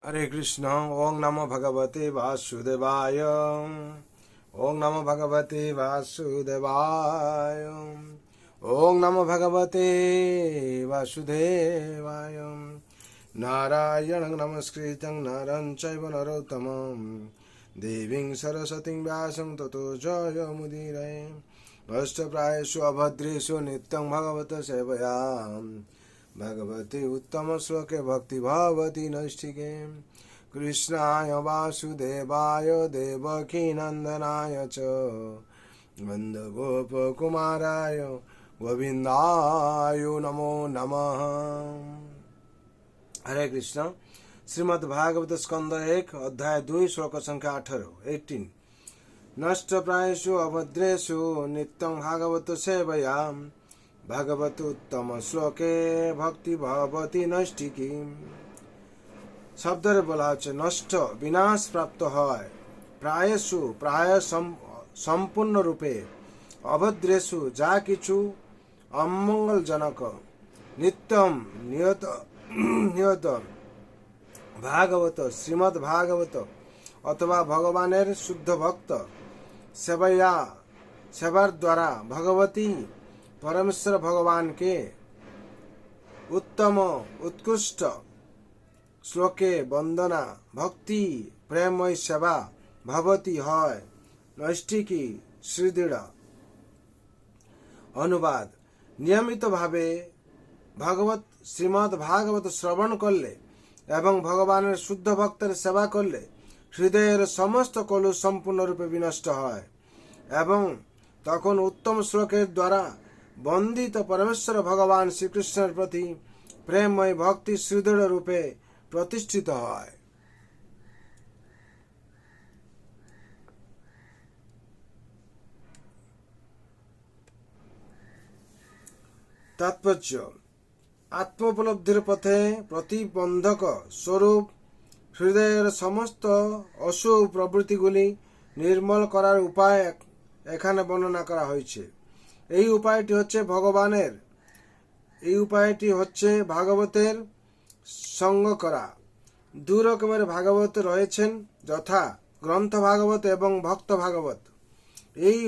हरे कृष्ण। ओं नमो भगवते वासुदेवाय। ओं नमो भगवते वासुदेवाय। ओं नमो भगवते वासुदेवाय। नारायणं नमस्कृतं नरं चैव नरोत्तमं देवीं सरस्वतीं व्यासं ततो जयमुदीरये। भ्रष्टप्रायेषु अभद्रेषु नित्यं भगवत सेवया भगवती उत्तम श्लोके भक्ति भवति नैष्ठिके। कृष्णाय वासुदेवाय देवकी नंदनाय च नन्दगोपकुमाराय गोविन्दाय नमो नमः। हरे कृष्ण। श्रीमद् भागवत स्कंद 1 अध्याय 2 श्लोक संख्या 18। नष्ट प्रायेषु अभद्रेषु नित्यं भागवत सेवया भगवत उत्तम श्लोके भक्ति भवती नैष्ठिकी। शब्दरे বলা হচ্ছে নষ্ট বিনাশ প্রাপ্ত হয়, প্রায়শু প্রায় সম্পূর্ণ রূপে, অভদ্রেষু যা কিছু অমঙ্গলজনক, নিত্যম নিয়ত নিয়ত ভাগবত শ্রীমদ্ ভাগবত অথবা ভগবানের শুদ্ধ ভক্ত সেবয়া সেবার দ্বারা ভগবতী परमेश्वर भगवान के उत्तम उत्कृष्ट श्लोके वंदना भक्ति प्रेममय सेवा भवती है नैष्ठिकी सुदृढ़। अनुवाद। नियमित भावे भगवत श्रीमद् भागवत श्रवण करले एवं भगवान शुद्ध भक्तर सेवा करले हृदयर समस्त कलु सम्पूर्ण रूपे विनष्ट है एवं तखन उत्तम श्लोकेर द्वारा बंदित परमेश्वर भगवान श्रीकृष्ण प्रति प्रेममय भक्ति सुदृढ़ रूपे प्रतिष्ठित है। तात्पर्य। आत्मोपलब्धिर पथे प्रतिबंधक स्वरूप हृदयर समस्त अशुभ प्रवृत्तिगुली निर्मल करार उपाय एखाने बर्णना करा हয়েছে। এই উপায়টি হচ্ছে ভাগবতের সঙ্গ করা। দুই রকমের ভাগবত রয়েছেন, যথা গ্রন্থ ভাগবত এবং ভক্ত ভাগবত। এই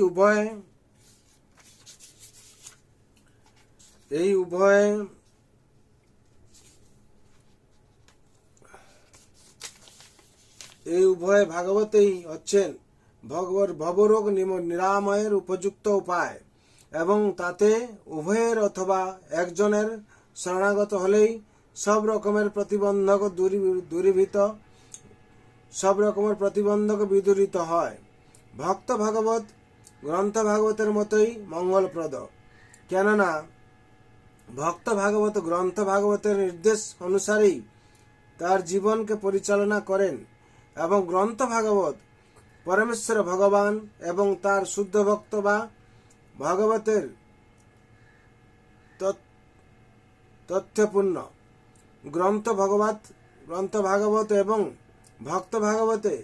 উভয় ভাগবতেই হচ্ছেন ভবরোগ নিরাময়ের উপযুক্ত উপায় এবং তাতে উভয়ের অথবা একজনের শরণাগত হলেই সব রকমের প্রতিবন্ধক বিদূরিত হয়। ভক্ত ভাগবত গ্রন্থ ভাগবতের মতোই মঙ্গলপ্রদ, কেননা ভক্ত ভাগবত গ্রন্থ ভাগবতের নির্দেশ অনুসারেই তার জীবনকে পরিচালনা করেন এবং গ্রন্থ ভাগবত परमेश्वर भगवान एवं तार शुद्ध भक्त बा भागवतेर तथ्यपूर्ण। ग्रंथ भागवत एवं भक्त भागवते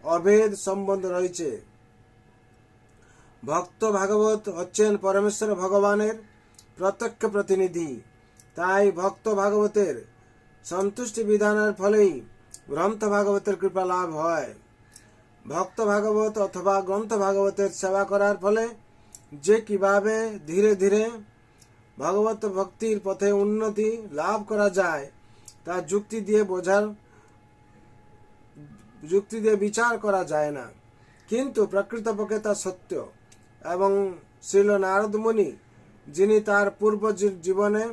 अभेद सम्बन्ध रयेछे। भक्त भागवत हच्छेन परमेश्वर भगवानेर प्रत्यक्ष प्रतिनिधि, ताई भक्त भागवतेर सन्तुष्टि विधानेर फलेई ग्रंथ भागवतेर कृपा लाभ हय। भक्त भागवत अथवा ग्रंथ भागवतेर सेवा करार फले जे किभाबे धीरे धीरे भगवत भक्तिर पथे उन्नति लाभ करा जाए ता जुक्ति दिए विचार करा जाए ना, किन्तु प्रकृतपक्षे ता सत्य। एवं श्रील नारद मुनि जिनि तार पूर्व जीवने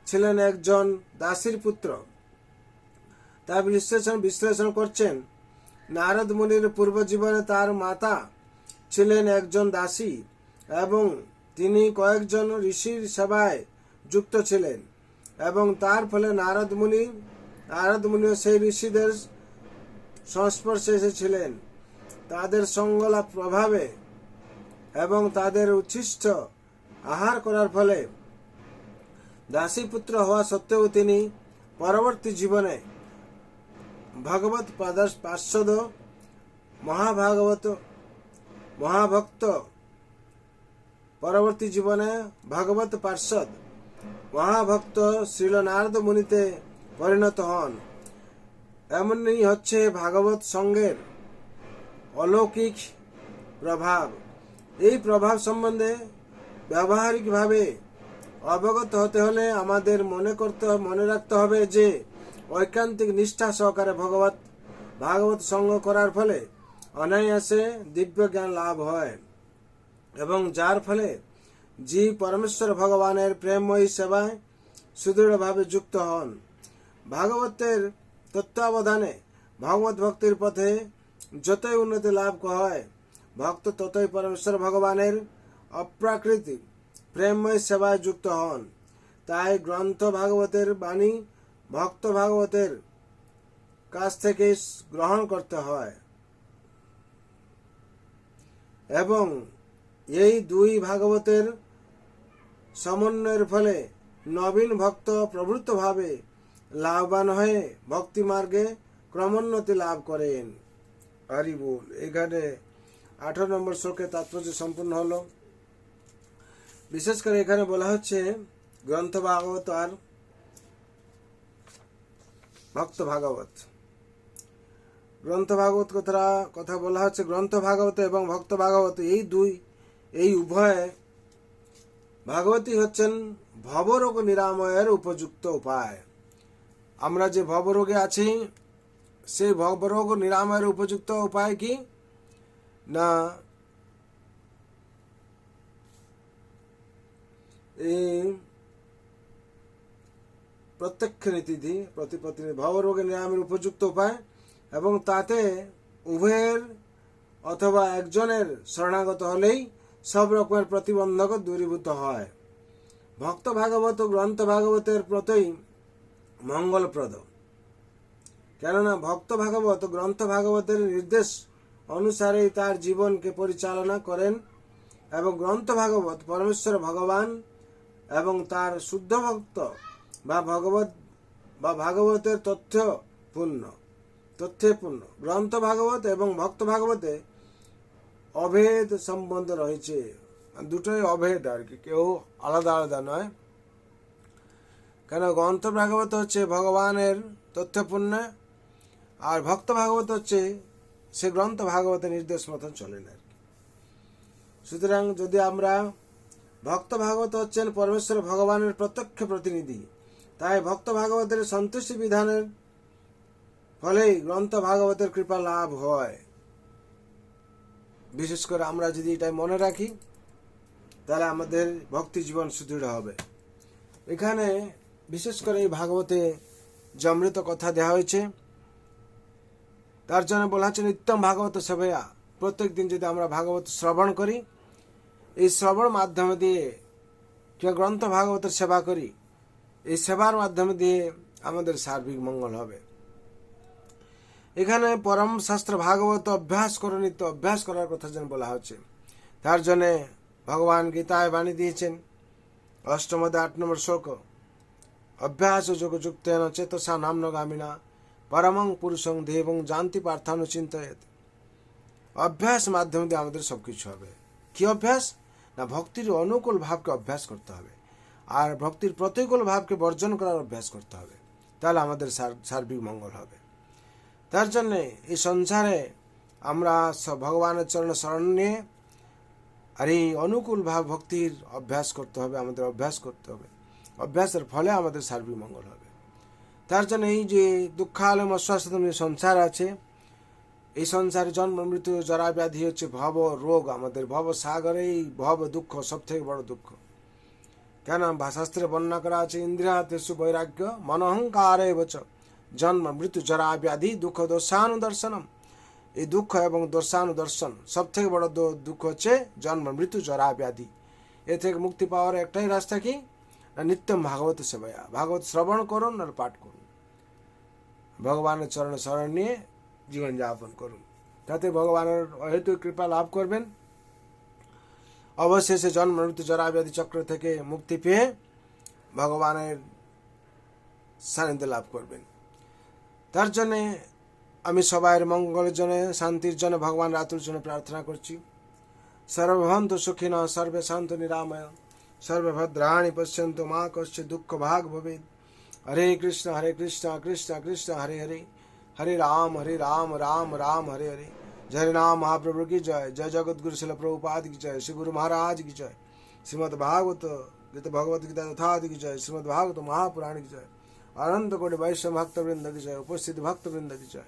छिलेन एकजन दासीर पुत्र ता विश्लेषण करछेन। नारद मुनिर पूर्व जीवने तार माता छिलेन एकजन दासी एवं तिनी कयेकजन ऋषिर सेवाय जुक्त छिलेन एवं तार फले नारद मुनि सेई ऋषिदेर संस्पर्शे एसेछिलेन। तादेर संगलाप प्रभावे एवं तादेर उच्छिष्ट आहार करार फले दासी पुत्र हवा सत्त्वेও तिनी परवर्ती जीवने भगवत पार्षद महाभक्त परवर्ती जीवने भगवत पार्षद महाभक्त श्रील नारद मुनिते परिणत हन। এমনই হচ্ছে ভাগবত সঙ্গের অলৌকিক প্রভাব। এই প্রভাব সম্বন্ধে ব্যবহারিকভাবে অবগত হতে হলে আমাদের মনে রাখতে হবে যে ঐকান্তিক নিষ্ঠা সহকারে ভাগবত সঙ্গ করার ফলে অনায়াসে দিব্য জ্ঞান লাভ হয় এবং যার ফলে জীব পরমেশ্বর ভগবানের প্রেমময়ী সেবায় সুদৃঢ়ভাবে যুক্ত হন। ভাগবতের তত্ত্বাবধানে ভগবত ভক্তির পথে যতই উন্নতি লাভ হয়, ভক্ত ততই পরমেশ্বর ভগবানের অপ্রাকৃতিক প্রেমময় সেবায় যুক্ত হন। তাই গ্রন্থ ভাগবতের বাণী ভক্ত ভাগবতের কাছ থেকে গ্রহণ করতে হয় এবং এই দুই ভাগবতের সমন্বয়ের ফলে নবীন ভক্ত প্রভূতভাবে লাভবান হয়ে ভক্তি মার্গে ক্রমোন্নতি লাভ করেন। হরি বল। এখানে 18 নম্বর শ্লোকে তাৎপর্য সম্পূর্ণ হলো। বিশেষ করে এখানে বলা হচ্ছে গ্রন্থ ভাগবত আর ভক্ত ভাগবত। গ্রন্থ ভাগবত কথা বলা হচ্ছে গ্রন্থ ভাগবত এবং ভক্ত ভাগবত এই উভয় ভাগবতই হচ্ছেন ভবরোগ নিরাময়ের উপযুক্ত উপায়। আমরা যে ভবরোগে আছি সেই ভবরোগ নিরাময়ের উপযুক্ত উপায় কি না, এই প্রত্যক্ষ নীতি প্রতিপত্তি ভবরোগের নিরাময়ের উপযুক্ত উপায় এবং তাতে উভয়ের অথবা একজনের শরণাগত হলেই সব রকমের প্রতিবন্ধক দূরীভূত হয়। ভক্ত ভাগবত ও গ্রন্থ ভাগবতের প্রতই মঙ্গলপ্রদ, কেননা ভক্ত ভাগবত ও গ্রন্থ ভাগবতের নির্দেশ অনুসারেই তার জীবনকে পরিচালনা করেন এবং গ্রন্থ ভাগবত পরমেশ্বর ভগবান এবং তার শুদ্ধ ভক্ত বা ভাগবতের তথ্যে পূর্ণ। গ্রন্থ ভাগবত এবং ভক্ত ভাগবতে অভেদ সম্বন্ধ রয়েছে, দুটোই অভেদ আর কি, কেউ আলাদা আলাদা নয়। কেন গ্রন্থ ভাগবত হচ্ছে ভগবানের তথ্যপূর্ণ আর ভক্ত ভাগবত হচ্ছে সে গ্রন্থ ভাগবতের নির্দেশ মতন চলে না। সুতরাং যদি আমরা ভক্ত ভাগবত হচ্ছেন পরমেশ্বর ভগবানের প্রত্যক্ষ প্রতিনিধি, তাই ভক্ত ভাগবতের সন্তুষ্টি বিধানের ফলেই গ্রন্থ ভাগবতের কৃপা লাভ হয়। বিশেষ করে আমরা যদি এটা মনে রাখি তাহলে আমাদের ভক্তি জীবন সুদৃঢ় হবে। এখানে বিশেষ করে এই ভাগবতে যে অমৃত কথা দেওয়া হয়েছে তার জন্য বলা হচ্ছে নিত্যম ভাগবত সেবা। প্রত্যেক দিন যদি আমরা ভাগবত শ্রবণ করি, এই শ্রবণ মাধ্যমে দিয়ে কেউ গ্রন্থ ভাগবতের সেবা করি, এই সেবার মাধ্যমে দিয়ে আমাদের সার্বিক মঙ্গল হবে। এখানে পরম শাস্ত্র ভাগবত অভ্যাস করে নিত্য অভ্যাস করার কথা যেন বলা হচ্ছে। তার জন্যে ভগবান গীতায় বাণী দিয়েছেন 8 8 নম্বর শ্লোক, অভ্যাস যোগ যুক্তেন চেতসা নামনগামিনা পরমং পুরুষং দেবং জানতি পার্থানুচিন্তয়েত। অভ্যাস মাধ্যমে দিয়ে আমাদের সবকিছু হবে। কি অভ্যাস না, ভক্তির অনুকূল ভাবকে অভ্যাস করতে হবে আর ভক্তির প্রতিকূল ভাবকে বর্জন করার অভ্যাস করতে হবে, তাহলে আমাদের সার্বিক মঙ্গল হবে। তার জন্যে এই সংসারে আমরা ভগবানের চরণে শরণ নিয়ে আর এই অনুকূল ভাব ভক্তির অভ্যাস করতে হবে, আমাদের অভ্যাস করতে হবে। অভ্যাসের ফলে আমাদের সার্বিক মঙ্গল হবে। তার জন্য এই যে দুঃখালম অশ্বাসতম যে সংসার আছে, এই সংসারে জন্ম মৃত্যু জরা ব্যাধি হচ্ছে ভব রোগ, আমাদের ভব সাগরে এই ভব দুঃখ সব থেকে বড় দুঃখ। কেন শাস্ত্রে বর্ণনা করা আছে ইন্দ্রিয়াতেষু বৈরাগ্য মনহংকারে বচ জন্ম মৃত্যু জরা ব্যাধি দুঃখ দর্শানুদর্শনম। এই দুঃখ এবং দর্শানুদর্শন সব থেকে বড় দুঃখ হচ্ছে জন্ম মৃত্যু জরা ব্যাধি। এ থেকে মুক্তি পাওয়ার একটাই রাস্তা কি না, নিত্যম ভাগবত সেবায়া, ভাগবত শ্রবণ করুন আর পাঠ করুন, ভগবানের চরণে শরণ নিয়ে জীবন যাপন করুন, তাতে ভগবানের অহেতু কৃপা লাভ করবেন। অবশেষে জন্ম মৃত্যু জরা ব্যাধি চক্র থেকে মুক্তি পেয়ে ভগবানের সান্নিধ্য লাভ করবেন। তার জন্যে আমি সবাইয়ের মঙ্গলের জন্য, শান্তির জন্য ভগবান আতুল জন্য প্রার্থনা করছি। সর্বভন্তু সুখিন সর্বে শান্ত নিরাময় সর্বভদ্রাণি পশ্যন্তু মা কশ্চিৎ দুঃখ ভাগ ভবেৎ। হরে কৃষ্ণ কৃষ্ণ কৃষ্ণ হরে হরে, हरे राम राम राम हरे हरे। जय हरि नाम महाप्रभु की जय। जय जगत गुरु शिल प्रभुपाद की जय। श्री गुरु महाराज की जय। श्रीमद् भागवत गीता भगवत गीता यथादि की जय। श्रीमद् भागवत महापुराण की जय। अनंत कोटि वैष्णव भक्त वृंद की जय। उपस्थित भक्त वृंद की जय।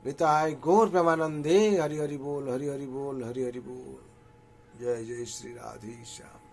निताय गौर प्रेमानंदे। हरि हरि बोल, हरि हरि बोल, हरि हरि बोल। जय जय श्री राधे श्याम।